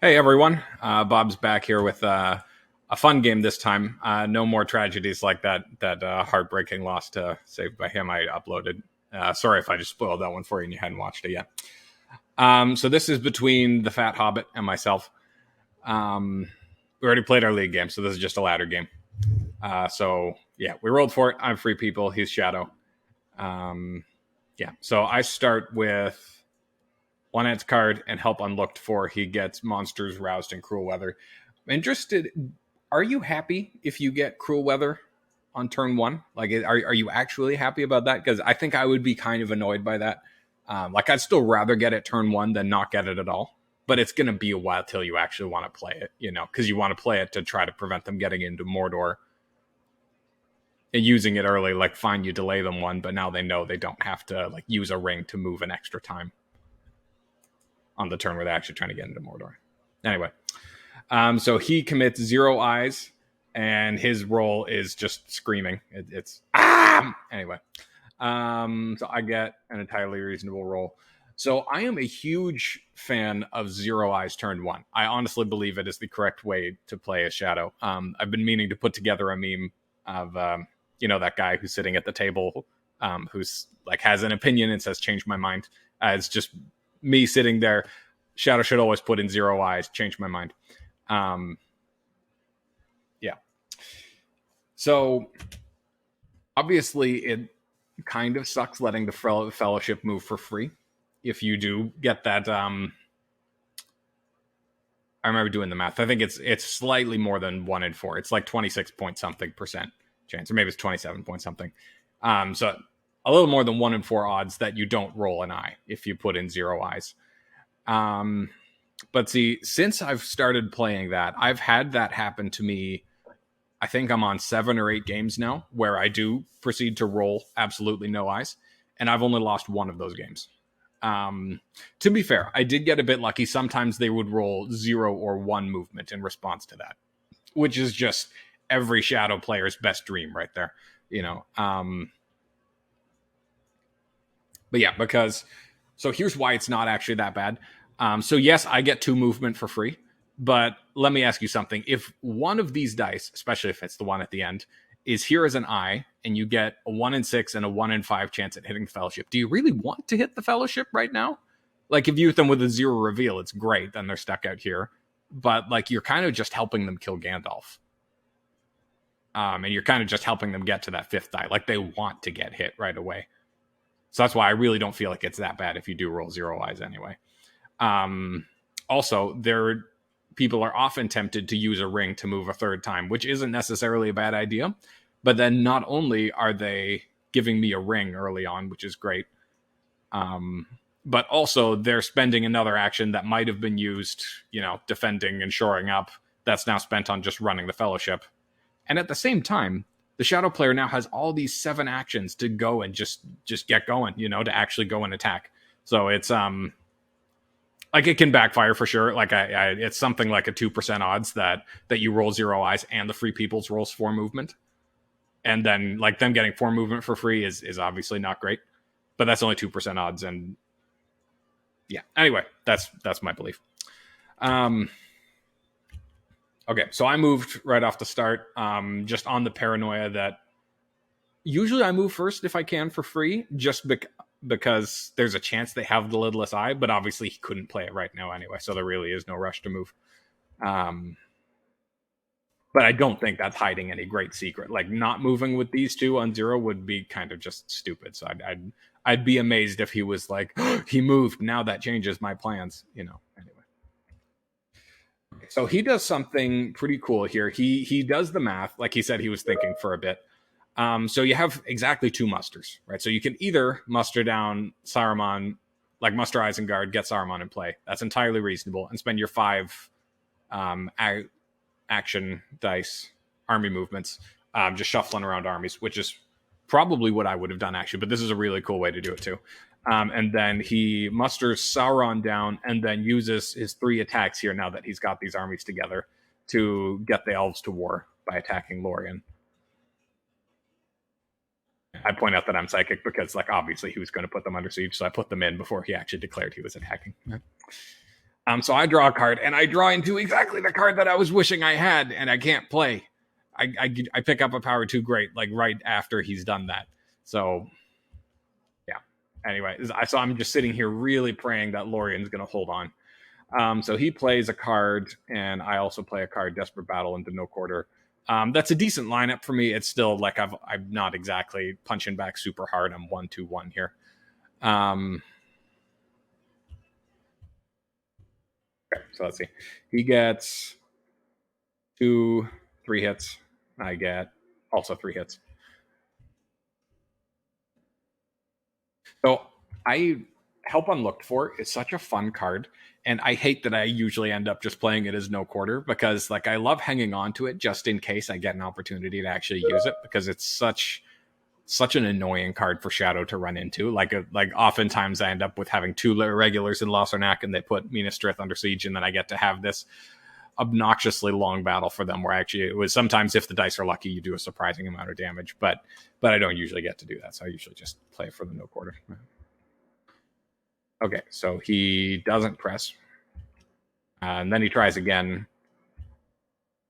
Hey everyone, Bob's back here with a fun game this time. No more tragedies like that heartbreaking loss to Saved by Him I uploaded. Sorry if I just spoiled that one for you and you hadn't watched it yet. So this is between the Fat Hobbit and myself. We already played our league game, so this is just a ladder game. So yeah, we rolled for it. I'm Free People. He's Shadow. So I start with one Ents card and help unlooked for. He gets monsters roused in cruel weather. I'm interested. Are you happy if you get cruel weather on turn one? Like, are you actually happy about that? Because I think I would be kind of annoyed by that. I'd still rather get it turn one than not get it at all. But it's going to be a while till you actually want to play it, because you want to play it to try to prevent them getting into Mordor. And using it early, fine, you delay them one, but now they know they don't have to use a ring to move an extra time on the turn where they're actually trying to get into Mordor. Anyway, so he commits 0 eyes, and his roll is just screaming. It's anyway. So I get an entirely reasonable roll. So I am a huge fan of 0 eyes turn one. I honestly believe it is the correct way to play a Shadow. I've been meaning to put together a meme of that guy who's sitting at the table, who's has an opinion and says change my mind. It's just me sitting there. Shadow should always put in 0 eyes. Change my mind. So obviously it kind of sucks letting the Fellowship move for free. If you do get that, I remember doing the math. I think it's slightly more than 1 in 4. It's 26 point something percent chance, or maybe it's 27 point something. So a little more than 1 in 4 odds that you don't roll an eye if you put in 0 eyes. But see, since I've started playing that, I've had that happen to me. I think I'm on 7 or 8 games now where I do proceed to roll absolutely no eyes, and I've only lost 1 of those games. To be fair, I did get a bit lucky. Sometimes they would roll 0 or 1 movement in response to that, which is just every Shadow player's best dream right there, But yeah, so here's why it's not actually that bad. So yes, I get 2 movement for free, but let me ask you something. If one of these dice, especially if it's the one at the end, is here as an eye, and you get a 1 in 6 and a 1 in 5 chance at hitting the Fellowship, do you really want to hit the Fellowship right now? If you hit them with a 0 reveal, it's great, then they're stuck out here. But you're kind of just helping them kill Gandalf. And you're kind of just helping them get to that 5th die. They want to get hit right away. So that's why I really don't feel like it's that bad if you do roll 0 eyes anyway. Also, people are often tempted to use a ring to move a 3rd time, which isn't necessarily a bad idea. But then not only are they giving me a ring early on, which is great, but also they're spending another action that might have been used, defending and shoring up, that's now spent on just running the Fellowship. And at the same time, the Shadow player now has all these 7 actions to go and just get going, to actually go and attack. So it's it can backfire for sure. It's something like a 2% odds that you roll 0 eyes and the Free People's rolls 4 movement. And then them getting 4 movement for free is obviously not great, but that's only 2% odds. And yeah, anyway, that's my belief. Okay, so I moved right off the start, just on the paranoia that usually I move first if I can for free, just because there's a chance they have the lidless eye, but obviously he couldn't play it right now anyway, so there really is no rush to move. But I don't think that's hiding any great secret. Not moving with these 2 on 0 would be kind of just stupid. So I'd be amazed if he was he moved. Now that changes my plans. Anyway. So he does something pretty cool here. He does the math. Like he said, he was thinking for a bit. So you have exactly 2 musters, right? So you can either muster down Saruman, muster Isengard, get Saruman in play. That's entirely reasonable, and spend your 5 action dice, army movements, just shuffling around armies, which is probably what I would have done actually, but this is a really cool way to do it too. And then he musters Sauron down and then uses his 3 attacks here now that he's got these armies together to get the elves to war by attacking Lorien. I point out that I'm psychic because obviously he was going to put them under siege, so I put them in before he actually declared he was attacking. So I draw a card, and I draw into exactly the card that I was wishing I had, and I can't play. I pick up a power 2 great, like right after he's done that. So yeah. Anyway, so I'm just sitting here really praying that Lorien's going to hold on. So he plays a card, and I also play a card, Desperate Battle, into no quarter. That's a decent lineup for me. It's still like I'm not exactly punching back super hard. I'm 1-2-1 here. Okay, so let's see. He gets 2, 3 hits. I get also 3 hits. So I Help Unlooked For is such a fun card, and I hate that I usually end up just playing it as no quarter because like I love hanging on to it just in case I get an opportunity to actually use it because it's such an annoying card for Shadow to run into. Like oftentimes I end up with having 2 regulars in Lossarnak and they put Minas Tirith under siege, and then I get to have this obnoxiously long battle for them where actually it was sometimes if the dice are lucky you do a surprising amount of damage, but I don't usually get to do that, so I usually just play for the no quarter. Okay, so he doesn't press, and then he tries again,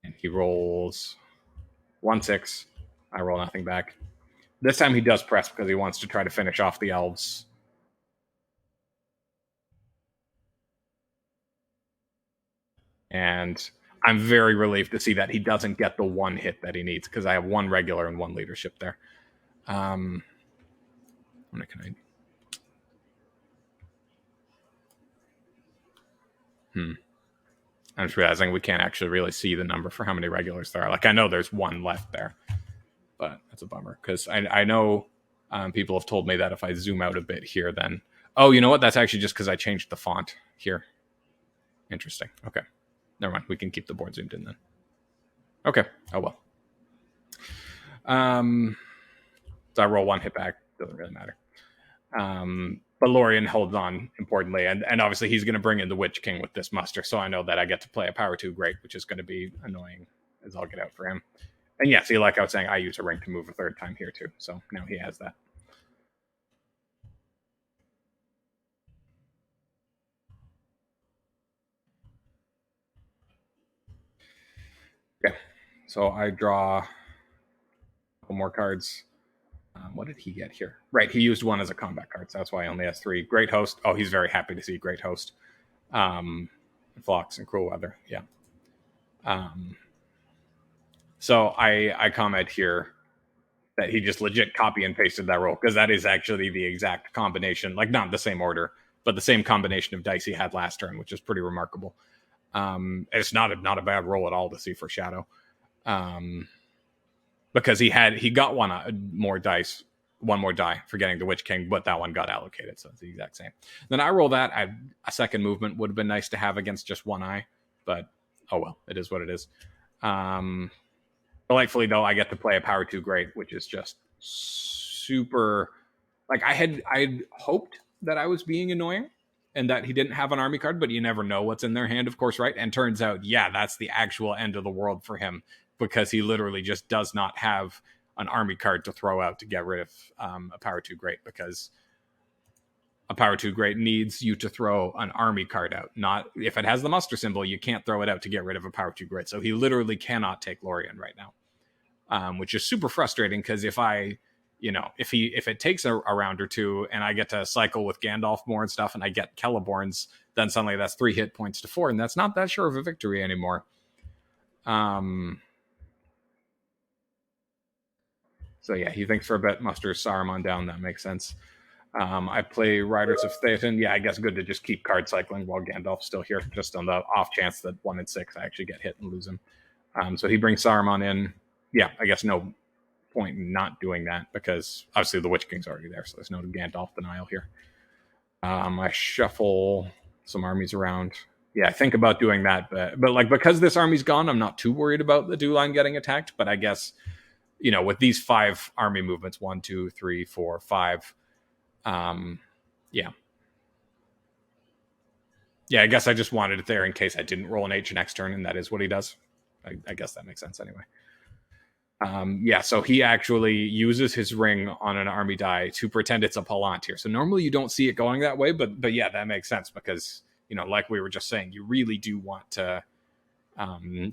and he rolls 1-6. I roll nothing back. This time he does press because he wants to try to finish off the elves. And I'm very relieved to see that he doesn't get the 1 hit that he needs because I have 1 regular and 1 leadership there. How many can I? I'm just realizing we can't actually really see the number for how many regulars there are. Like I know there's 1 left there, but that's a bummer because I know people have told me that if I zoom out a bit here, then you know what? That's actually just because I changed the font here. Interesting. Okay, never mind. We can keep the board zoomed in then. Okay. Oh well. So I roll 1 hit back. Doesn't really matter. But Lorien holds on importantly, and obviously he's going to bring in the Witch King with this muster, so I know that I get to play a power 2 great, which is going to be annoying as I'll get out for him. And yeah, see, like I was saying, I use a ring to move a 3rd time here too, so now he has that. Okay, so I draw a couple more cards. What did he get here? Right, he used 1 as a combat card, so that's why he only has 3. Great Host. Oh, he's very happy to see Great Host. Flocks and Cruel Weather. Yeah. So I comment here that he just legit copy and pasted that roll because that is actually the exact combination, like not the same order, but the same combination of dice he had last turn, which is pretty remarkable. It's not a bad roll at all to see for Shadow, because he got 1 more dice, 1 more die for getting the Witch King, but that one got allocated, so it's the exact same. Then I roll that. A second movement would have been nice to have against just 1 eye, but oh well, it is what it is. Delightfully, though, I get to play a power 2 great, which is just super. Like I'd hoped that I was being annoying and that he didn't have an army card, but you never know what's in their hand, of course, right? And turns out, yeah, that's the actual end of the world for him because he literally just does not have an army card to throw out to get rid of a power 2 great, because a power 2 great needs you to throw an army card out. Not if it has the muster symbol, you can't throw it out to get rid of a power 2 great. So he literally cannot take Lorien right now. Which is super frustrating because if it takes a round or 2 and I get to cycle with Gandalf more and stuff and I get Celeborns, then suddenly that's 3 hit points to 4, and that's not that sure of a victory anymore. So yeah, he thinks for a bit, musters Saruman down. That makes sense. I play Riders of Theoden. Yeah, I guess good to just keep card cycling while Gandalf's still here, just on the off chance that 1 in 6 I actually get hit and lose him. So he brings Saruman in. Yeah, I guess no point in not doing that because obviously the Witch King's already there, so there's no Gandalf denial here. I shuffle some armies around. Yeah, I think about doing that, but like because this army's gone, I'm not too worried about the Duline getting attacked. But I guess with these 5 army movements, 1, 2, 3, 4, 5. Yeah. I guess I just wanted it there in case I didn't roll an H next turn, and that is what he does. I guess that makes sense anyway. So he actually uses his ring on an army die to pretend it's a Palantir. So normally you don't see it going that way, but yeah, that makes sense because like we were just saying, you really do want to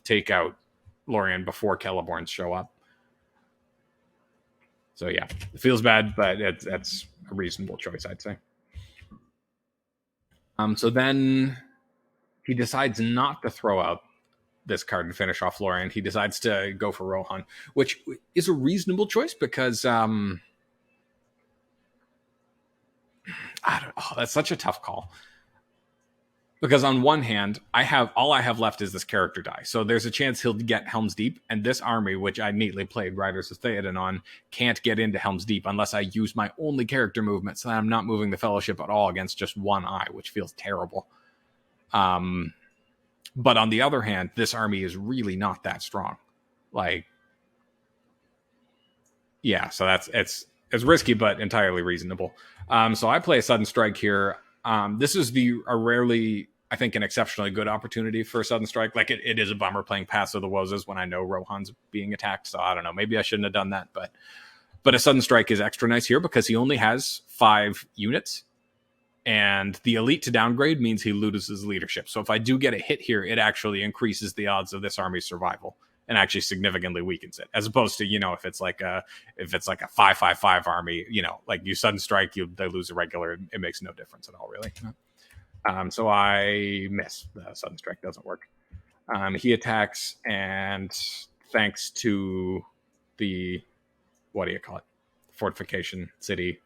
take out Lorien before Celeborns show up. So yeah, it feels bad, but that's a reasonable choice, I'd say. So then he decides not to throw out this card and finish off Lorien. He decides to go for Rohan, which is a reasonable choice because that's such a tough call. Because on one hand, I have left is this character die. So there's a chance he'll get Helm's Deep, and this army, which I neatly played Riders of Theoden on, can't get into Helm's Deep unless I use my only character movement, so that I'm not moving the Fellowship at all against just one eye, which feels terrible. But on the other hand, this army is really not that strong. Like, yeah, so it's risky, but entirely reasonable. So I play a Sudden Strike here. This is a rarely, I think, an exceptionally good opportunity for a Sudden Strike. Like, it is a bummer playing Pass of the Wozes when I know Rohan's being attacked. So I don't know. Maybe I shouldn't have done that. But a Sudden Strike is extra nice here because he only has 5 units. And the elite to downgrade means he loses leadership. So if I do get a hit here, it actually increases the odds of this army's survival and actually significantly weakens it, as opposed to, if it's like a 5/5/5 army, like you Sudden Strike, they lose a regular, it makes no difference at all, really. So I miss. The Sudden Strike doesn't work. He attacks, and thanks to the, what do you call it, fortification city.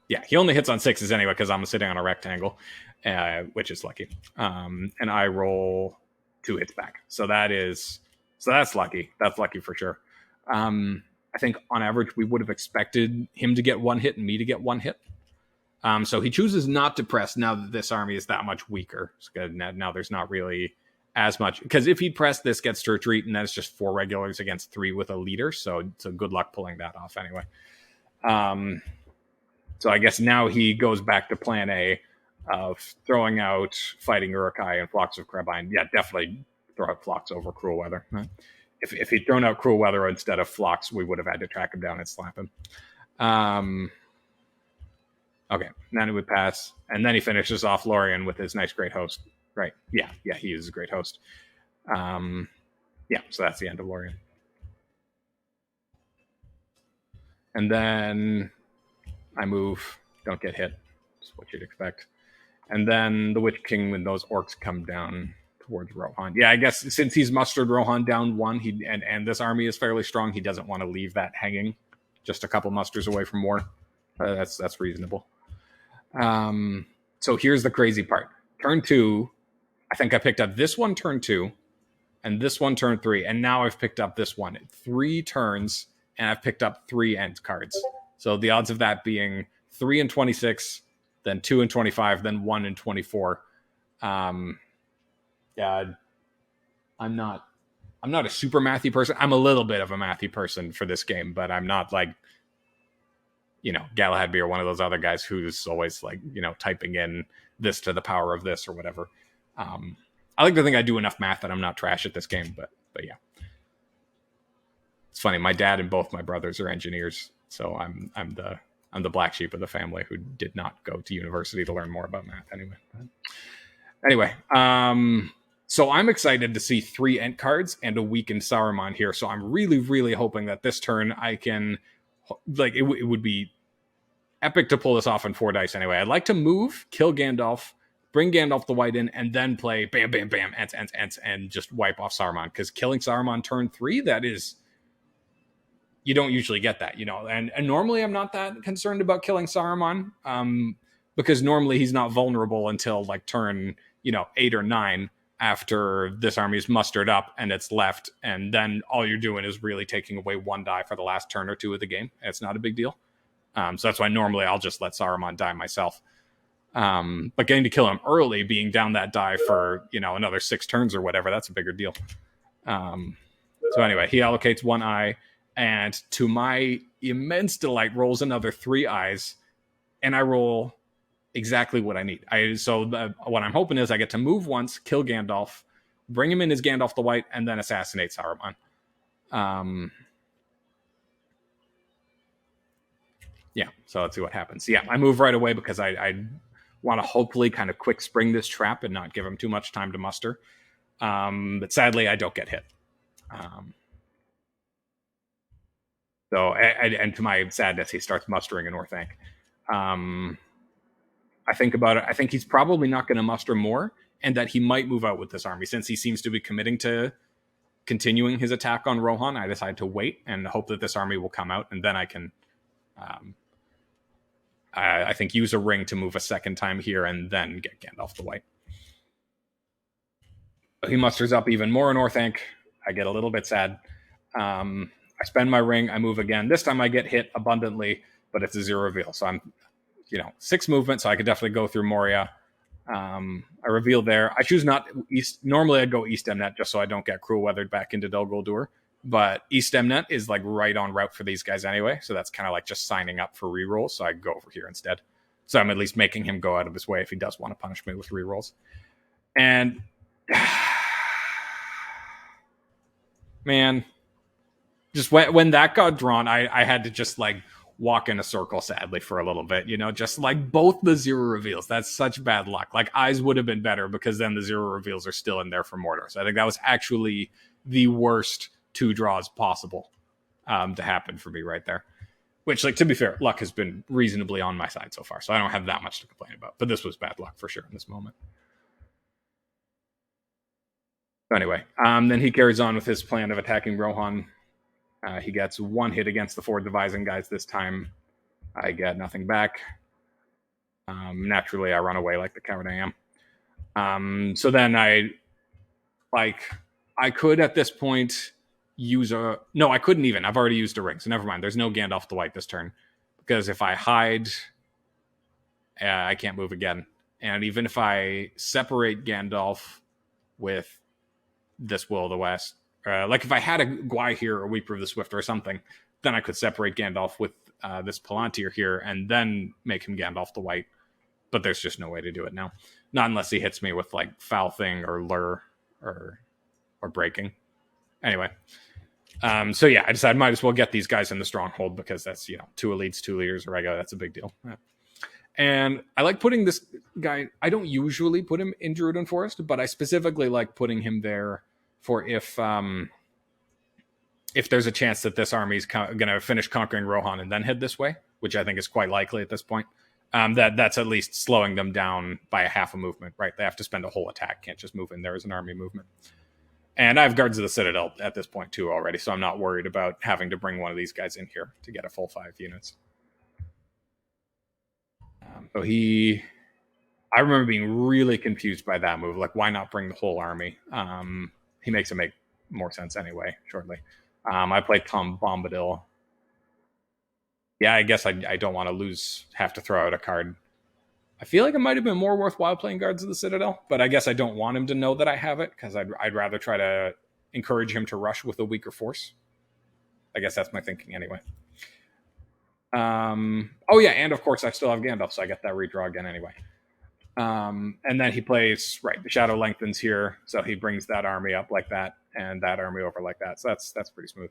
Yeah, he only hits on 6s anyway because I'm sitting on a rectangle, which is lucky. And I roll 2 hits back. So that's lucky. That's lucky for sure. I think on average we would have expected him to get 1 hit and me to get 1 hit. So he chooses not to press now that this army is that much weaker. So now there's not really as much, because if he pressed, this gets to retreat, and then it's just 4 regulars against 3 with a leader. So good luck pulling that off anyway. So I guess now he goes back to plan A of throwing out Fighting Uruk-hai and Flocks of Crabine. Yeah, definitely throw out Flocks over Cruel Weather. If he'd thrown out Cruel Weather instead of Flocks, we would have had to track him down and slap him. Okay, then he would pass, and then he finishes off Lorien with his nice Great Host. Right, yeah, he is a Great Host. Yeah, so that's the end of Lorien. And then I move, don't get hit. That's what you'd expect. And then the Witch King and those orcs come down towards Rohan. Yeah, I guess since he's mustered Rohan down 1, and this army is fairly strong, he doesn't want to leave that hanging just a couple musters away from war. That's reasonable. So here's the crazy part. Turn 2, I think I picked up this one turn 2, and this one turn 3, and now I've picked up this one. 3 turns, and I've picked up 3 Ent cards. So the odds of that being 3 and 26, then 2 and 25, then 1 and 24. Yeah, I'm not a super mathy person. I'm a little bit of a mathy person for this game, but I'm not like, Galahad or one of those other guys who's always like, typing in this to the power of this or whatever. I like to think I do enough math that I'm not trash at this game, but yeah. It's funny. My dad and both my brothers are engineers. So I'm the black sheep of the family who did not go to university to learn more about math anyway. So I'm excited to see 3 Ent cards and a weakened Saruman here. So I'm really, really hoping that this turn I can, like, it would be epic to pull this off in 4 dice anyway. I'd like to move, kill Gandalf, bring Gandalf the White in, and then play bam, bam, bam, Ents, and just wipe off Saruman. Because killing Saruman turn 3, that is... You don't usually get that, and normally I'm not that concerned about killing Saruman, because normally he's not vulnerable until like turn, 8 or 9 after this army is mustered up and it's left. And then all you're doing is really taking away 1 die for the last turn or 2 of the game. It's not a big deal. So that's why normally I'll just let Saruman die myself. But getting to kill him early, being down that die for, another 6 turns or whatever, that's a bigger deal. So anyway, he allocates 1 eye. And to my immense delight, rolls another 3 eyes, and I roll exactly what I need. What I'm hoping is I get to move once, kill Gandalf, bring him in as Gandalf the White, and then assassinate Saruman. Yeah, so let's see what happens. Yeah, I move right away because I Want to hopefully kind of quick spring this trap and not give him too much time to muster. But sadly, I don't get hit. And to my sadness, he starts mustering a Northanc. I think about it. I think he's probably not going to muster more, and that he might move out with this army since he seems to be committing to continuing his attack on Rohan. I decide to wait and hope that this army will come out, and then I can, I think, use a ring to move a second time here and then get Gandalf the White. He musters up even more Northanc. I get a little bit sad. I spend my ring. I move again. This time I get hit abundantly, but it's a 0 reveal. So I'm, 6 movement, so I could definitely go through Moria. I reveal there. I choose not east. Normally I'd go East Emnet just so I don't get Cruel Weathered back into Dol Guldur. But East Emnet is like right on route for these guys anyway. So that's kind of like just signing up for rerolls. So I go over here instead. So I'm at least making him go out of his way if he does want to punish me with rerolls. And man, just when that got drawn, I had to just like walk in a circle sadly for a little bit, just like both the 0 reveals. That's such bad luck. Like Eyes would have been better because then the 0 reveals are still in there for Mordor. So I think that was actually the worst 2 draws possible to happen for me right there. Which, like, to be fair, luck has been reasonably on my side so far, so I don't have that much to complain about. But this was bad luck for sure in this moment. So anyway, then he carries on with his plan of attacking Rohan. He gets 1 hit against the 4 devising guys this time. I get nothing back. Naturally, I run away like the coward I am. So then I could at this point use no, I couldn't even. I've already used a ring, so never mind. There's no Gandalf the White this turn. Because if I hide, I can't move again. And even if I separate Gandalf with this Will of the West, like if I had a Gwai here or Weeper of the Swift or something, then I could separate Gandalf with this Palantir here and then make him Gandalf the White. But there's just no way to do it now. Not unless he hits me with like Foul Thing or Lure or Breaking. Anyway. So yeah, I decided might as well get these guys in the Stronghold because that's, 2 elites, 2 leaders, a regular. That's a big deal. Yeah. And I like putting this guy, I don't usually put him in Druiden Forest, but I specifically like putting him there for if there's a chance that this army is going to finish conquering Rohan and then head this way, which I think is quite likely at this point, that's at least slowing them down by a half a movement, right? They have to spend a whole attack, can't just move in there as an army movement. And I have Guards of the Citadel at this point too already, so I'm not worried about having to bring one of these guys in here to get a full 5 units. I remember being really confused by that move. Like, why not bring the whole army? He makes it make more sense anyway, shortly. I played Tom Bombadil. Yeah, I guess I don't want to have to throw out a card. I feel like it might have been more worthwhile playing Guards of the Citadel, but I guess I don't want him to know that I have it, because I'd rather try to encourage him to rush with a weaker force. I guess that's my thinking anyway. Oh yeah, and of course I still have Gandalf, so I get that redraw again anyway. And then he plays, right, the Shadow lengthens here, so he brings that army up like that, and that army over like that, so that's pretty smooth.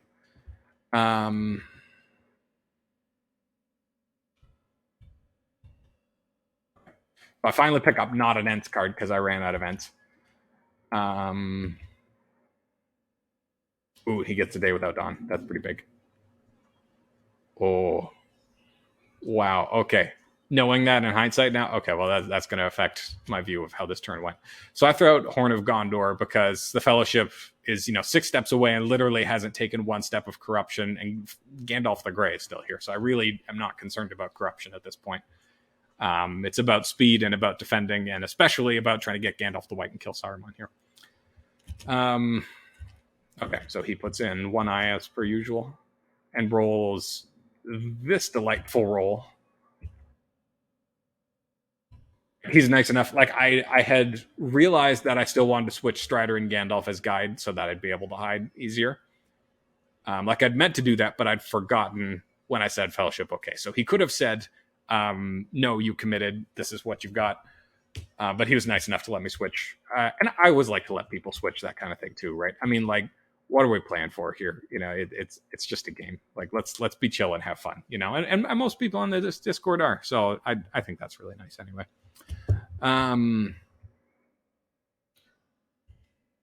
I finally pick up not an Ents card because I ran out of Ents. Ooh, he gets a Day Without Dawn. That's pretty big. Oh. Wow, okay. Knowing that in hindsight now, okay, well, that's going to affect my view of how this turn went. So I throw out Horn of Gondor because the Fellowship is, 6 steps away and literally hasn't taken 1 step of corruption, and Gandalf the Grey is still here. So I really am not concerned about corruption at this point. It's about speed and about defending, and especially about trying to get Gandalf the White and kill Saruman here. Okay, so he puts in 1 eye as per usual and rolls this delightful roll. He's nice enough. Like, I had realized that I still wanted to switch Strider and Gandalf as guide so that I'd be able to hide easier. Like, I'd meant to do that, but I'd forgotten when I said Fellowship. Okay, so he could have said, no, you committed. This is what you've got. But he was nice enough to let me switch. And I always like to let people switch that kind of thing too, right? I mean, like, what are we playing for here? It's just a game. Like, let's be chill and have fun, and most people on this Discord are. So I think that's really nice anyway.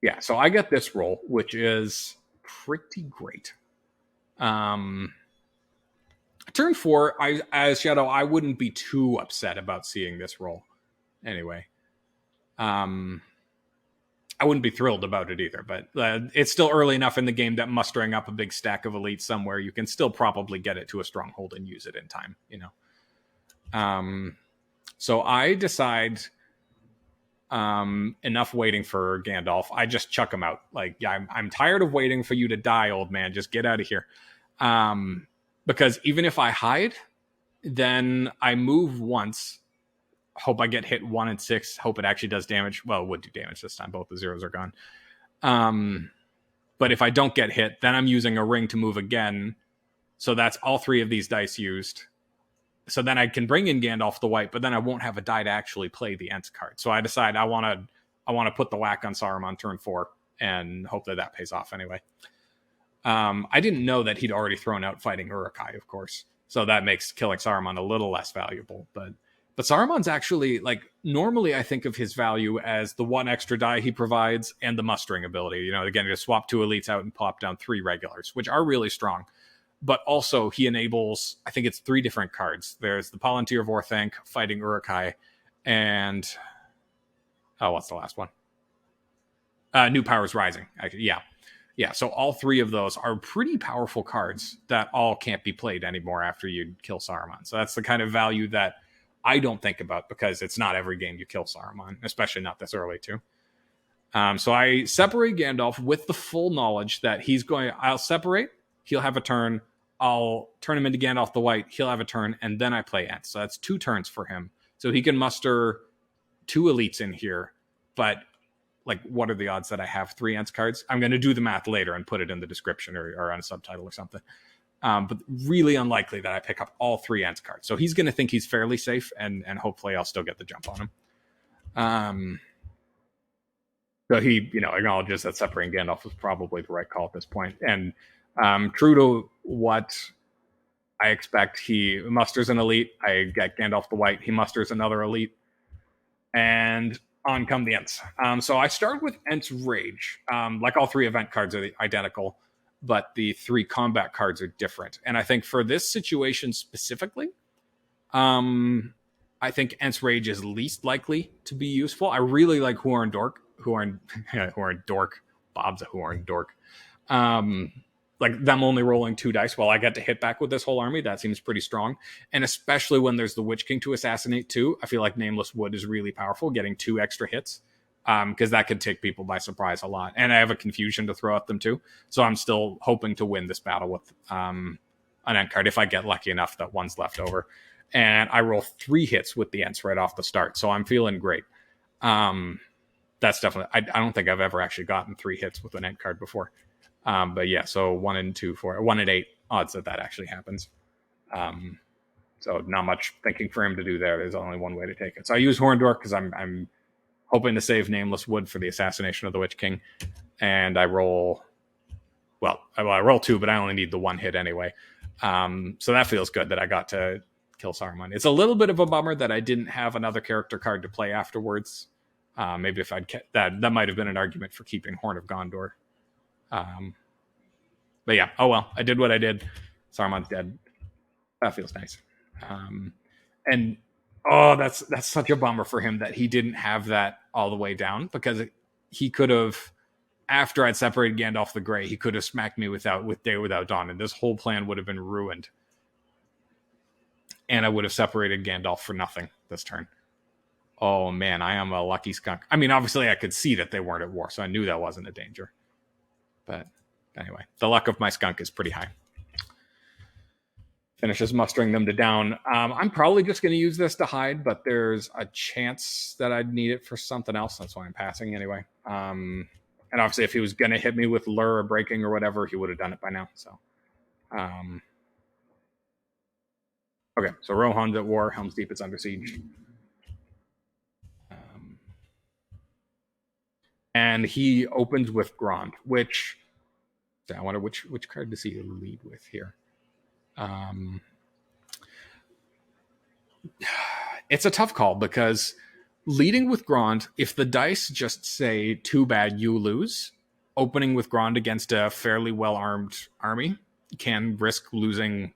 Yeah, so I get this roll, which is pretty great. Turn 4, as Shadow, I wouldn't be too upset about seeing this roll. Anyway, I wouldn't be thrilled about it either, but it's still early enough in the game that mustering up a big stack of elites somewhere, you can still probably get it to a stronghold and use it in time, So I decide enough waiting for Gandalf. I just chuck him out. Like, yeah, I'm tired of waiting for you to die, old man. Just get out of here. Because even if I hide, then I move once. Hope I get hit 1 and 6. Hope it actually does damage. Well, it would do damage this time. Both the zeros are gone. But if I don't get hit, then I'm using a ring to move again. So that's all 3 of these dice used. So then I can bring in Gandalf the White, but then I won't have a die to actually play the Ents card. So I decide I want to put the whack on Saruman turn 4 and hope that pays off anyway. I didn't know that he'd already thrown out fighting Uruk-hai, of course. So that makes killing Saruman a little less valuable. But Saruman's actually, like, normally I think of his value as the 1 extra die he provides and the mustering ability. Again, just swap 2 elites out and pop down 3 regulars, which are really strong. But also he enables, I think it's 3 different cards. There's the Palantir of Orthanc, fighting Uruk-hai, and what's the last one? New Powers Rising. Actually, yeah. So all 3 of those are pretty powerful cards that all can't be played anymore after you kill Saruman. So that's the kind of value that I don't think about, because it's not every game you kill Saruman, especially not this early too. So I separate Gandalf with the full knowledge that I'll separate. He'll have a turn. I'll turn him into Gandalf the White. He'll have a turn, and then I play Ents. So that's 2 turns for him. So he can muster 2 elites in here. But, like, what are the odds that I have 3 Ents cards? I'm going to do the math later and put it in the description or on a subtitle or something. But really unlikely that I pick up all 3 Ents cards. So he's going to think he's fairly safe, and hopefully I'll still get the jump on him. So he, acknowledges that separating Gandalf was probably the right call at this point. And true to what I expect, he musters an elite. I get Gandalf the White. He musters another elite. And on come the Ents. So I start with Ents Rage. Like, all 3 event cards are identical, but the 3 combat cards are different. And I think for this situation specifically, I think Ents Rage is least likely to be useful. I really like Huorn Dork. Huorn Dork. Bob's a Huorn Dork. Like, them only rolling 2 dice while I get to hit back with this whole army, that seems pretty strong. And especially when there's the Witch King to assassinate too, I feel like Nameless Wood is really powerful, getting 2 extra hits, because that could take people by surprise a lot. And I have a Confusion to throw at them too, so I'm still hoping to win this battle with an Ent card if I get lucky enough that one's left over. And I roll 3 hits with the Ents right off the start, so I'm feeling great. That's definitely, I don't think I've ever actually gotten 3 hits with an Ent card before. But yeah, so 1 and 2, 4, 1 and 8 odds that actually happens. So not much thinking for him to do there. There's only one way to take it. So I use Horndork because I'm hoping to save Nameless Wood for the assassination of the Witch King. And I roll, I roll 2, but I only need the 1 hit anyway. So that feels good that I got to kill Saruman. It's a little bit of a bummer that I didn't have another character card to play afterwards. Maybe if I'd that might have been an argument for keeping Horn of Gondor. But yeah, oh well, I did what I did. Saruman's dead. That feels nice. And that's such a bummer for him that he didn't have that all the way down, because he could have, after I'd separated Gandalf the Grey, he could have smacked me with Day Without Dawn, and this whole plan would have been ruined. And I would have separated Gandalf for nothing this turn. Oh man, I am a lucky skunk. I mean, obviously I could see that they weren't at war, so I knew that wasn't a danger. But anyway, the luck of my skunk is pretty high. Finishes mustering them to down. I'm probably just going to use this to hide, but there's a chance that I'd need it for something else. That's why I'm passing anyway. And obviously, if he was going to hit me with lure or breaking or whatever, he would have done it by now. So, okay. So Rohan's at war. Helm's Deep is under siege. And he opens with Grond, which I wonder which card does he lead with here. It's a tough call because Leading with Grand, if the dice just say, too bad, you lose, opening with Grand against a fairly well-armed army can risk losing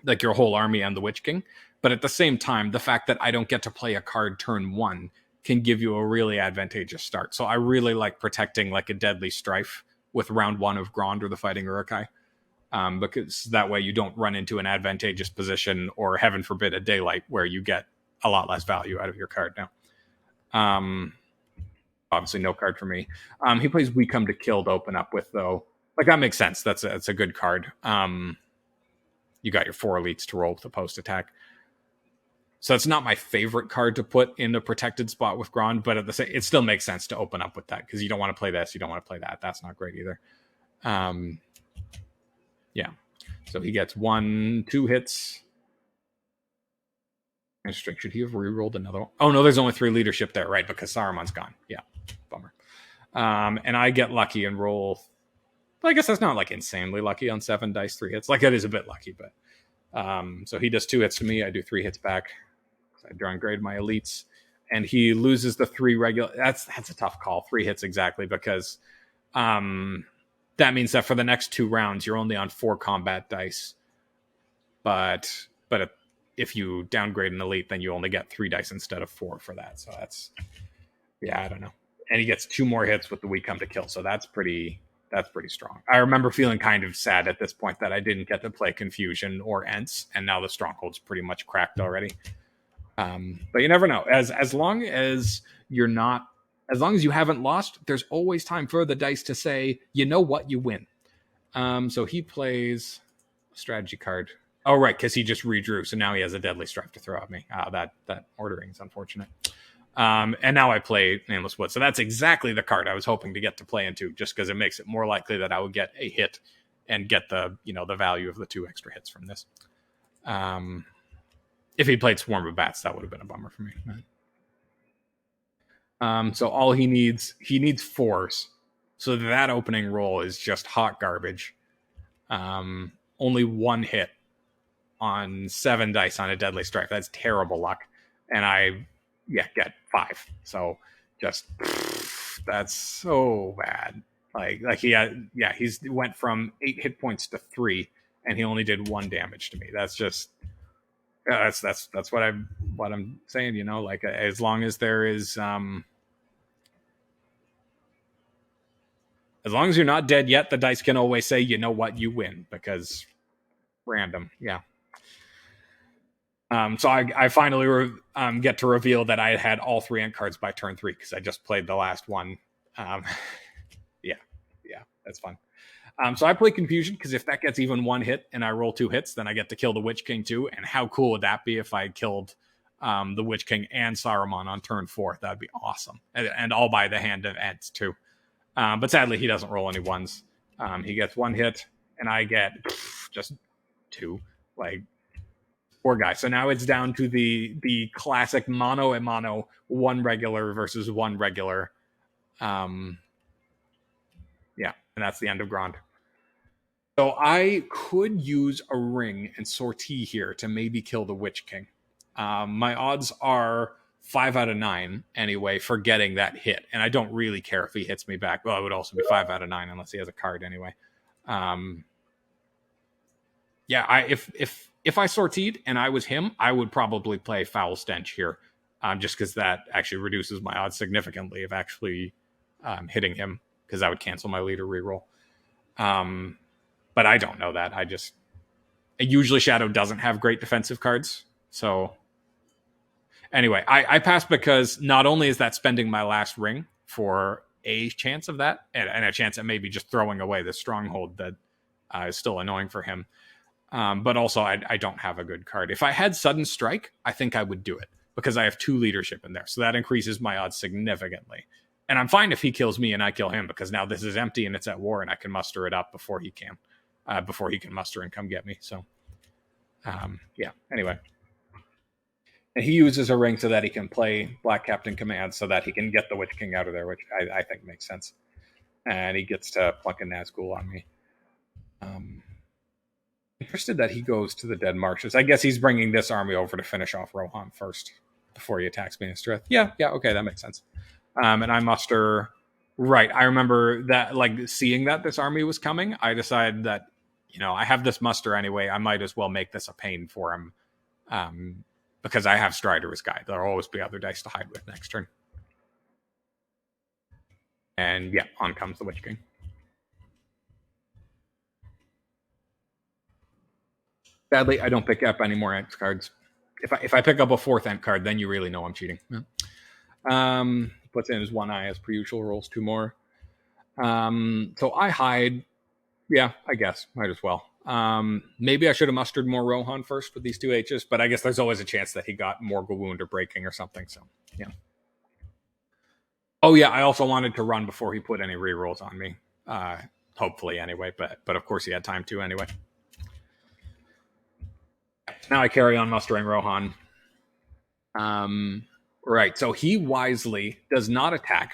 like your whole army and the Witch King. But at the same time, the fact that I don't get to play a card turn one can give you a really advantageous start. So I really like protecting like a Deadly Strife with round one of Grand or the Fighting Urukai. Because that way you don't run into an advantageous position or, heaven forbid, a Daylight where you get a lot less value out of your card now. Obviously, no card for me. He plays We Come to Kill to open up with, though. Like, that makes sense. That's a good card. You got your 4 elites to roll with the post attack. So it's not my favorite card to put in a protected spot with Grand, but at the same, it still makes sense to open up with that because you don't want to play this, you don't want to play that. That's not great either. Yeah. So he gets 1-2 hits. Should he have re-rolled another one? Oh no, there's only 3 leadership there, right? Because Saruman's gone. Yeah, bummer. And I get lucky and roll. Well, I guess that's not like insanely lucky on 7 dice, 3 hits. Like, it is a bit lucky, but so he does 2 hits to me. I do 3 hits back. I downgrade my elites, and he loses the 3 regular. That's a tough call. 3 hits exactly, because that means that for the next 2 rounds you're only on 4 combat dice. But if you downgrade an elite, then you only get 3 dice instead of 4 for that. So that's, yeah, I don't know. And he gets 2 more hits with the We Come to Kill. So that's pretty strong. I remember feeling kind of sad at this point that I didn't get to play Confusion or Ents, and now the Stronghold's pretty much cracked already. But you never know. As long as you're not, as long as you haven't lost, there's always time for the dice to say, you know what, you win. So he plays a strategy card. Oh, right, because he just redrew, so now he has a Deadly Strife to throw at me. That ordering is unfortunate. And now I play Nameless Wood. So that's exactly the card I was hoping to get to play into, just because it makes it more likely that I would get a hit and get the value of the 2 extra hits from this. If he played Swarm of Bats, that would have been a bummer for me. So all he needs 4s. So that opening roll is just hot garbage. Only 1 hit on 7 dice on a Deadly Strife. That's terrible luck. And I get 5. So just, that's so bad. Like he went from 8 hit points to 3, and he only did 1 damage to me. That's just, that's what I'm saying, like, as long as there is, as long as you're not dead yet, the dice can always say, you know what, you win, because random. Yeah. So I finally get to reveal that I had all 3 Ent cards by turn 3, because I just played the last one. Yeah, that's fun. So I play Confusion, because if that gets even 1 hit and I roll 2 hits, then I get to kill the Witch King too. And how cool would that be if I killed the Witch King and Saruman on turn 4? That'd be awesome. And all by the hand of Ents too. But sadly, he doesn't roll any 1s. He gets 1 hit, and I get just 2. Like, poor guy. So now it's down to the classic mono and mono, 1 regular versus 1 regular. Yeah, and that's the end of Grand. So I could use a ring and sortie here to maybe kill the Witch King. My odds are 5 out of 9 anyway for getting that hit, and I don't really care if he hits me back. Well, it would also be 5 out of 9 unless he has a card anyway. If I sortied and I was him, I would probably play Foul Stench here, just because that actually reduces my odds significantly of actually hitting him, because that would cancel my leader reroll. But I don't know that. Usually Shadow doesn't have great defensive cards. So anyway, I passed because not only is that spending my last ring for a chance of that, and a chance at maybe just throwing away the Stronghold that is still annoying for him, but also I don't have a good card. If I had Sudden Strike, I think I would do it, because I have 2 leadership in there. So that increases my odds significantly. And I'm fine if he kills me and I kill him, because now this is empty and it's at war, and I can muster it up before he can muster and come get me. So, anyway. And he uses a ring so that he can play Black Captain Command so that he can get the Witch King out of there, which I think makes sense. And he gets to plunk a Nazgul on me. Interested that he goes to the Dead Marshes. I guess he's bringing this army over to finish off Rohan first. before he attacks me in strength. Yeah, okay, that makes sense. And I muster. Right, I remember that, like, seeing that this army was coming, I decided that, I have this muster anyway. I might as well make this a pain for him, because I have Strider as guide. There'll always be other dice to hide with next turn. And yeah, on comes the Witch King. Sadly, I don't pick up any more Ent cards. If I pick up a fourth Ent card, then you really know I'm cheating. Yeah. Puts in his one eye as per usual, rolls 2 more. So I hide. Yeah, I guess. Might as well. Maybe I should have mustered more Rohan first with these 2 H's, but I guess there's always a chance that he got Morgul Wound or Breaking or something, so yeah. Oh yeah, I also wanted to run before he put any rerolls on me. Hopefully anyway, but of course he had time to anyway. Now I carry on mustering Rohan. Right, so he wisely does not attack,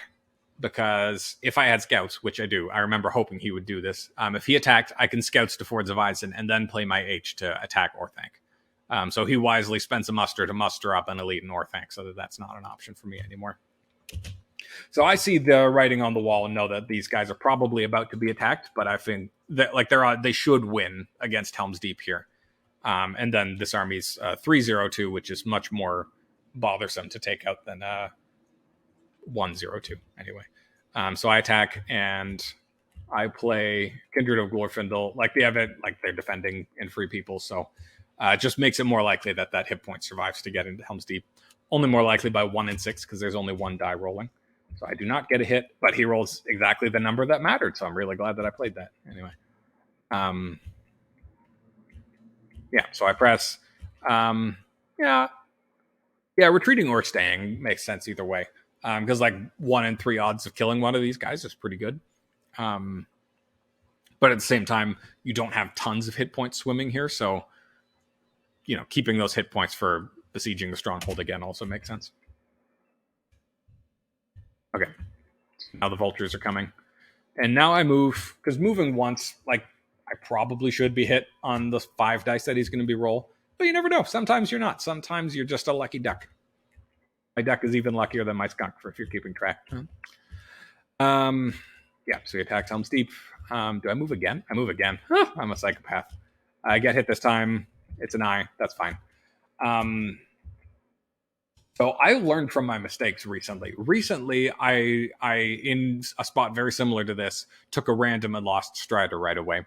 because if I had scouts, which I do, I remember hoping he would do this. If he attacked, I can scouts to Fords of Eisen and then play my H to attack Orthanc. So he wisely spends a muster to muster up an elite in Orthanc, so that's not an option for me anymore. So I see the writing on the wall and know that these guys are probably about to be attacked, but I think that they should win against Helm's Deep here. And then this army's 302, which is much more bothersome to take out than 102 anyway. So I attack and I play Kindred of Glorfindel. Like, they have it, like they're defending in Free People, so it just makes it more likely that hit point survives to get into Helm's Deep. Only more likely by 1 in 6 because there's only 1 die rolling. So I do not get a hit, but he rolls exactly the number that mattered. So I'm really glad that I played that anyway. Yeah, so I press. Yeah, retreating or staying makes sense either way. Because like 1 in 3 odds of killing one of these guys is pretty good. But at the same time, you don't have tons of hit points swimming here. So, keeping those hit points for besieging the stronghold again also makes sense. Okay. Now the vultures are coming. And now I move, because moving once, like, I probably should be hit on the 5 dice that he's going to be roll. But you never know. Sometimes you're not. Sometimes you're just a lucky duck. My duck is even luckier than my skunk, if you're keeping track. Yeah, so he attacks Helm's Deep. Do I move again? I move again. I'm a psychopath. I get hit this time. It's an eye. That's fine. So I learned from my mistakes recently. Recently, I in a spot very similar to this, took a random and lost Strider right away.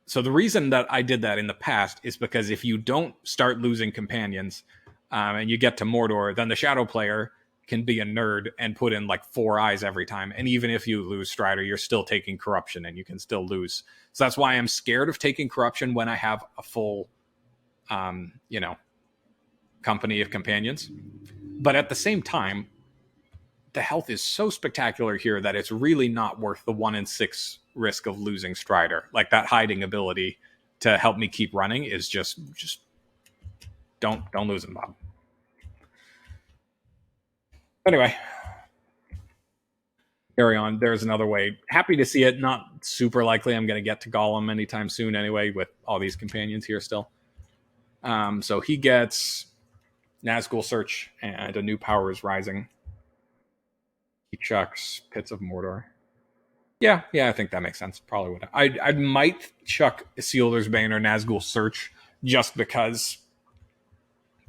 So the reason that I did that in the past is because if you don't start losing companions and you get to Mordor, then the Shadow player can be a nerd and put in like 4 eyes every time. And even if you lose Strider, you're still taking Corruption and you can still lose. So that's why I'm scared of taking Corruption when I have a full company of companions. But at the same time, the health is so spectacular here that it's really not worth the 1 in 6 risk of losing Strider. Like, that hiding ability to help me keep running is just don't lose him, Bob. Anyway, carry on. There's another way. Happy to see it. Not super likely I'm going to get to Gollum anytime soon anyway, with all these companions here still. So he gets Nazgul Search and a new power is rising. He chucks Pits of Mordor. Yeah, I think that makes sense. Probably would. I might chuck Isildur's Bane or Nazgul Search just because,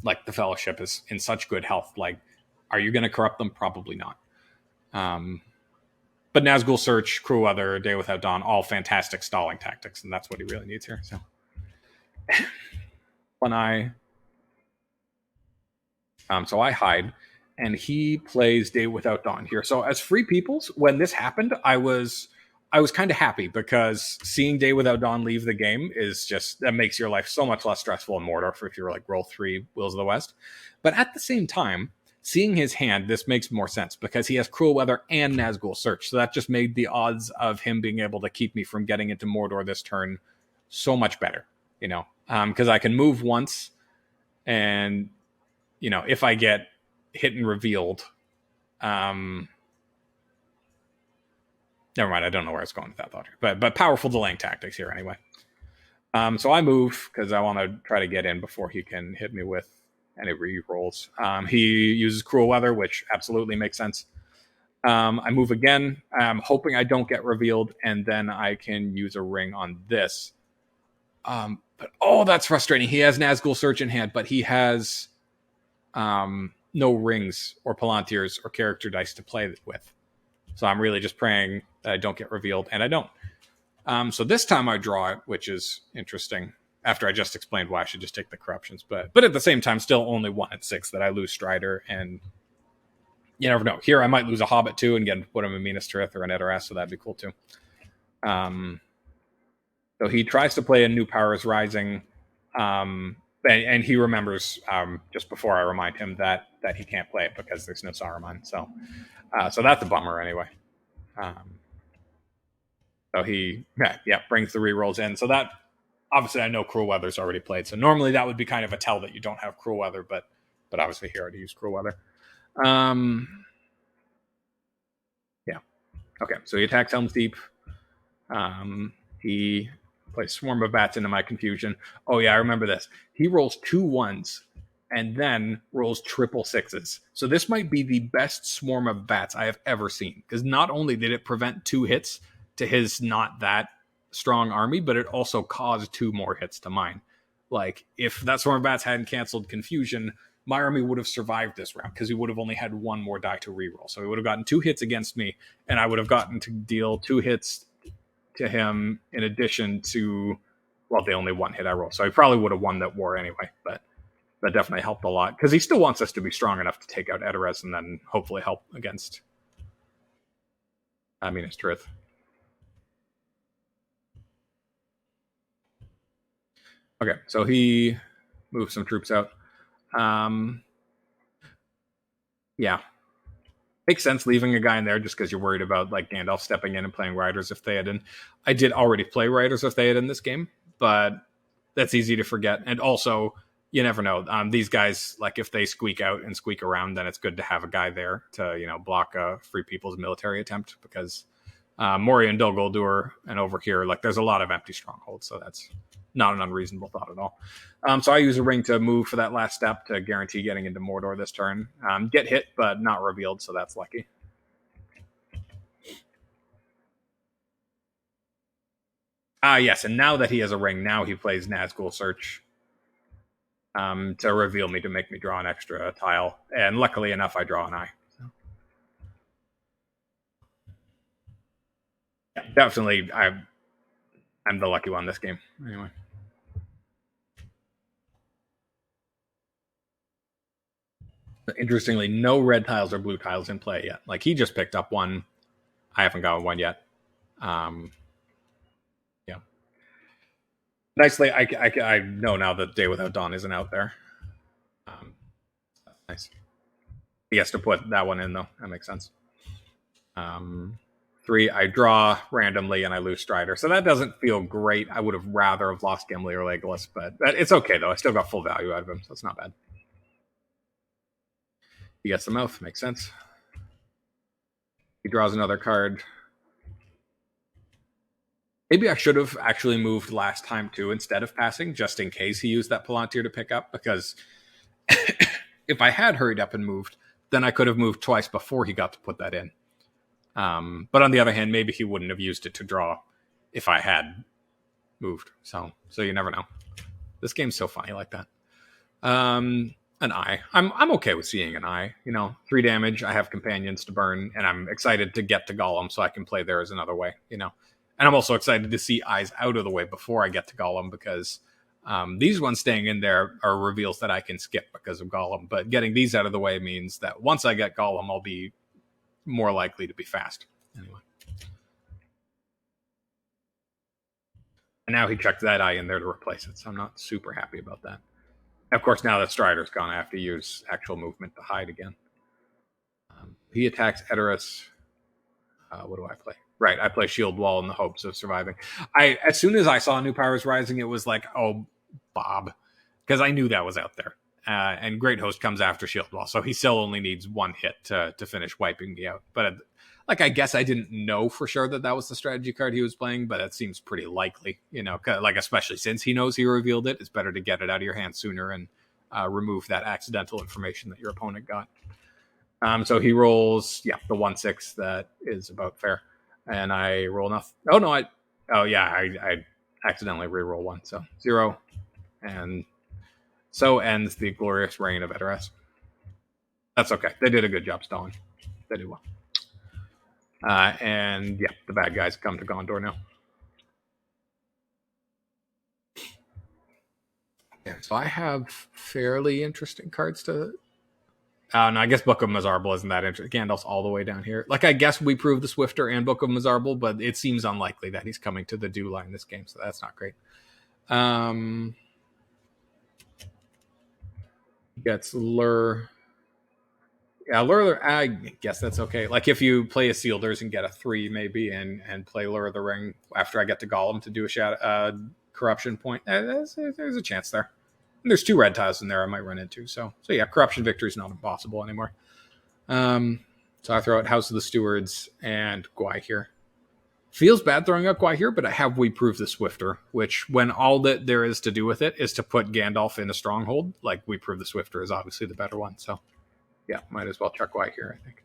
like, the Fellowship is in such good health. Like, are you going to corrupt them? Probably not. But Nazgul Search, Cruel Weather, Day Without Dawn, all fantastic stalling tactics, and that's what he really needs here. So, one eye. So I hide, and he plays Day Without Dawn here. So as Free Peoples, when this happened, I was kind of happy, because seeing Day Without Dawn leave the game is just, that makes your life so much less stressful in Mordor if you're like roll 3 Wills of the West. But at the same time, seeing his hand, this makes more sense, because he has Cruel Weather and Nazgul Search. So that just made the odds of him being able to keep me from getting into Mordor this turn so much better, because I can move once, and if I get hit and revealed, never mind. I don't know where I was going with that thought here, but powerful delaying tactics here anyway. So I move because I want to try to get in before he can hit me with any re-rolls. He uses Cruel Weather, which absolutely makes sense. I move again. I'm hoping I don't get revealed, and then I can use a ring on this. But that's frustrating. He has Nazgul Search in hand, but he has no rings or Palantirs or character dice to play with. So I'm really just praying that I don't get revealed, and I don't. So this time I draw it, which is interesting. After I just explained why I should just take the corruptions, but at the same time, still only 1 at 6 that I lose Strider, and you never know. Here I might lose a Hobbit too, and get put him in Minas Tirith or an Edoras, so that'd be cool too. So he tries to play a New Powers Rising, and he remembers just before I remind him that he can't play it because there's no Saruman. So that's a bummer anyway. So he brings the rerolls in. So that obviously I know Cruel Weather's already played. So normally that would be kind of a tell that you don't have Cruel Weather, but obviously he already used Cruel Weather. Okay, so he attacks Helm's Deep. He plays Swarm of Bats into my confusion. Oh yeah, I remember this. He rolls 2 1s and then rolls triple 6s. So this might be the best Swarm of Bats I have ever seen, because not only did it prevent 2 hits to his not that strong army, but it also caused 2 more hits to mine. Like, if that Swarm of Bats hadn't canceled Confusion, my army would have survived this round because he would have only had 1 more die to reroll. So he would have gotten 2 hits against me, and I would have gotten to deal 2 hits to him in addition to, the only 1 hit I rolled. So he probably would have won that war anyway, but that definitely helped a lot because he still wants us to be strong enough to take out Edoras and then hopefully help against Minas Tirith. Okay, so he moves some troops out. Yeah. Makes sense leaving a guy in there just because you're worried about like Gandalf stepping in and playing Riders of Theoden. I did already play Riders of Theoden this game, but that's easy to forget. And also, you never know. These guys, like if they squeak out and squeak around, then it's good to have a guy there to block a Free People's military attempt, because Moria and Dol Guldur and over here, like there's a lot of empty strongholds, so that's not an unreasonable thought at all. So I use a ring to move for that last step to guarantee getting into Mordor this turn. Get hit, but not revealed, so that's lucky. Yes, and now that he has a ring, now he plays Nazgul Search to reveal me, to make me draw an extra tile. And luckily enough, I draw an eye. So. Yeah, definitely, I'm the lucky one this game. Anyway. Interestingly, no red tiles or blue tiles in play yet. Like, he just picked up 1. I haven't got 1 yet. Yeah. Nicely, I know now that Day Without Dawn isn't out there. Nice. He has to put that one in, though. That makes sense. 3, I draw randomly and I lose Strider. So that doesn't feel great. I would have rather have lost Gimli or Legolas, but it's okay, though. I still got full value out of him, so it's not bad. He gets the mouth. Makes sense. He draws another card. Maybe I should have actually moved last time, too, instead of passing, just in case he used that Palantir to pick up, because if I had hurried up and moved, then I could have moved twice before he got to put that in. But on the other hand, maybe he wouldn't have used it to draw if I had moved. So you never know. This game's so funny like that. An eye. I'm okay with seeing an eye. 3 damage. I have companions to burn, and I'm excited to get to Gollum so I can play there as another way. And I'm also excited to see eyes out of the way before I get to Gollum, because these ones staying in there are reveals that I can skip because of Gollum. But getting these out of the way means that once I get Gollum, I'll be more likely to be fast. Anyway. And now he checked that eye in there to replace it, so I'm not super happy about that. Of course, now that Strider's gone, I have to use actual movement to hide again. He attacks Edoras. What do I play? Right, I play Shield Wall in the hopes of surviving. As soon as I saw New Powers Rising, it was like, oh, Bob. Because I knew that was out there. And Great Host comes after Shield Wall, so he still only needs 1 hit to finish wiping me out. But like, I guess I didn't know for sure that that was the strategy card he was playing, but it seems pretty likely, like, especially since he knows he revealed it, it's better to get it out of your hand sooner and remove that accidental information that your opponent got. So he rolls, the 1/6 that is about fair, and I roll nothing. I accidentally re-roll one, so 0, and so ends the glorious reign of Edoras. That's okay. They did a good job stalling. They did well. And the bad guys come to Gondor now. Yeah, so I have fairly interesting cards to. No, I guess Book of Mizarble isn't that interesting. Gandalf's all the way down here. Like, I guess we prove the Swifter and Book of Mizarble, but it seems unlikely that he's coming to the Dew line this game, so that's not great. Gets Lure. Yeah, Lure, I guess that's okay. Like, if you play a Sealders and get a 3, maybe, and play Lure of the Ring after I get to Gollum to do a corruption point, there's a chance there. And there's 2 red tiles in there I might run into. So yeah, corruption victory is not impossible anymore. So I throw out House of the Stewards and Gwai here. Feels bad throwing out Gwai here, but I have We Prove the Swifter, which, when all that there is to do with it is to put Gandalf in a stronghold, like, We Prove the Swifter is obviously the better one. So yeah, might as well chuck Gwai here, I think.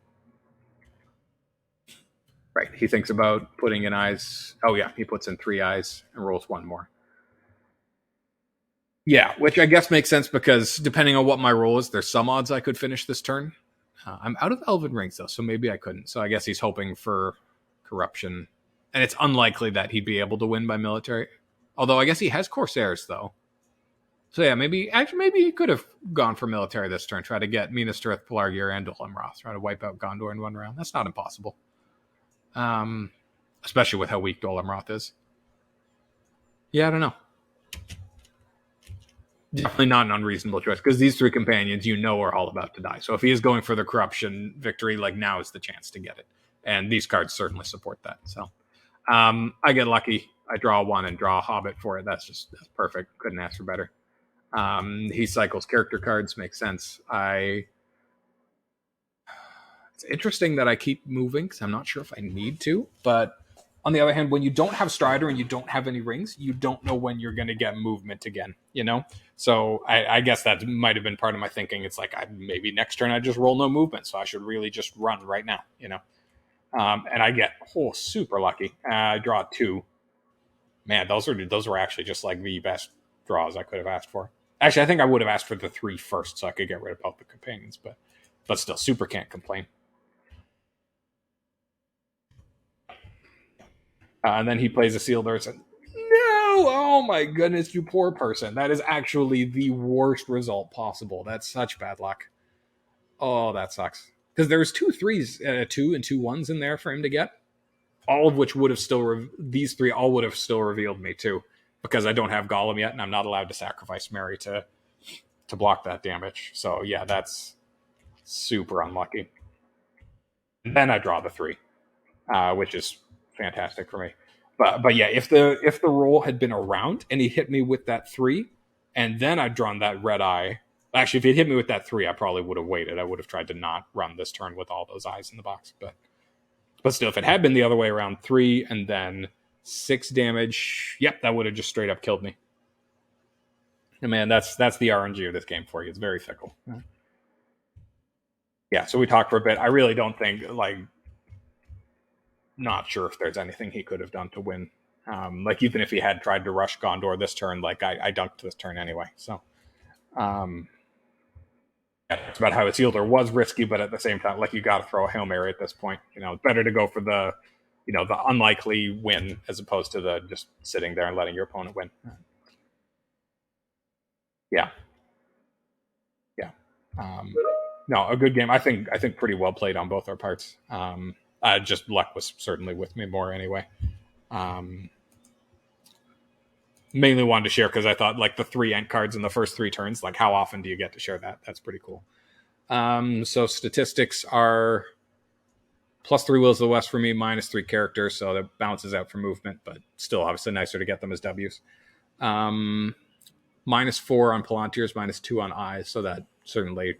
Right, he thinks about putting in eyes. Oh yeah, he puts in 3 eyes and rolls 1 more. Yeah, which I guess makes sense because depending on what my roll is, there's some odds I could finish this turn. I'm out of Elven Rings, though, so maybe I couldn't. So I guess he's hoping for corruption. And it's unlikely that he'd be able to win by military. Although I guess he has Corsairs, though. So yeah, maybe he could have gone for military this turn. Try to get Minas Tirith, Pelargir, and Dol Amroth. Try to wipe out Gondor in 1 round. That's not impossible. Especially with how weak Dol Amroth is. Yeah, I don't know. Definitely not an unreasonable choice, because these 3 companions, are all about to die. So if he is going for the corruption victory, like, now is the chance to get it. And these cards certainly support that. So I get lucky. I draw 1 and draw a Hobbit for it. That's perfect. Couldn't ask for better. He cycles character cards. Makes sense. It's interesting that I keep moving, because I'm not sure if I need to, but on the other hand, when you don't have Strider and you don't have any rings, you don't know when you're going to get movement again, So I guess that might have been part of my thinking. It's like, maybe next turn I just roll no movement, so I should really just run right now, And I get super lucky. I draw 2. Man, those were actually just like the best draws I could have asked for. Actually, I think I would have asked for the 3 first, so I could get rid of both the companions, but still, super can't complain. And then he plays a Sealders, and no! Oh my goodness, you poor person. That is actually the worst result possible. That's such bad luck. Oh, that sucks. Because there's 2 3s, 2 and 2 1s in there for him to get. All of which would have still, these 3 all would have still revealed me too. Because I don't have Gollum yet, and I'm not allowed to sacrifice Mary to block that damage. So yeah, that's super unlucky. And then I draw the 3, which is fantastic for me. But yeah, if the roll had been around and he hit me with that 3, and then I'd drawn that red eye. Actually, if he'd hit me with that 3, I probably would have waited. I would have tried to not run this turn with all those eyes in the box. But still, if it had been the other way around, 3 and then 6 damage, yep, that would have just straight up killed me. And man, that's the RNG of this game for you. It's very fickle. Yeah, so we talked for a bit. I really don't think, not sure if there's anything he could have done to win. Even if he had tried to rush Gondor this turn, I dunked this turn anyway. So, it's about how his Sealder was risky, but at the same time, you got to throw a Hail Mary at this point. It's better to go for the unlikely win as opposed to the just sitting there and letting your opponent win. Yeah. No, a good game. I think pretty well played on both our parts. Just luck was certainly with me more anyway. Mainly wanted to share because I thought the 3 Ent cards in the first 3 turns, how often do you get to share that? That's pretty cool. So statistics are +3 Wills of the West for me, -3 characters, so that balances out for movement, but still obviously nicer to get them as W's. -4 on Palantirs, -2 on Eyes, so that certainly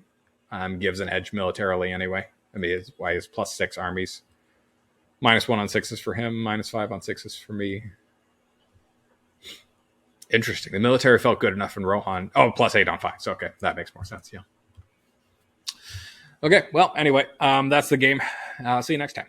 gives an edge militarily anyway. I mean, it's why is +6 armies. -1 on 6s for him, -5 on 6s for me. Interesting. The military felt good enough in Rohan. Oh, +8 on 5. So, okay, that makes more sense. Yeah. Okay, well, anyway, that's the game. See you next time.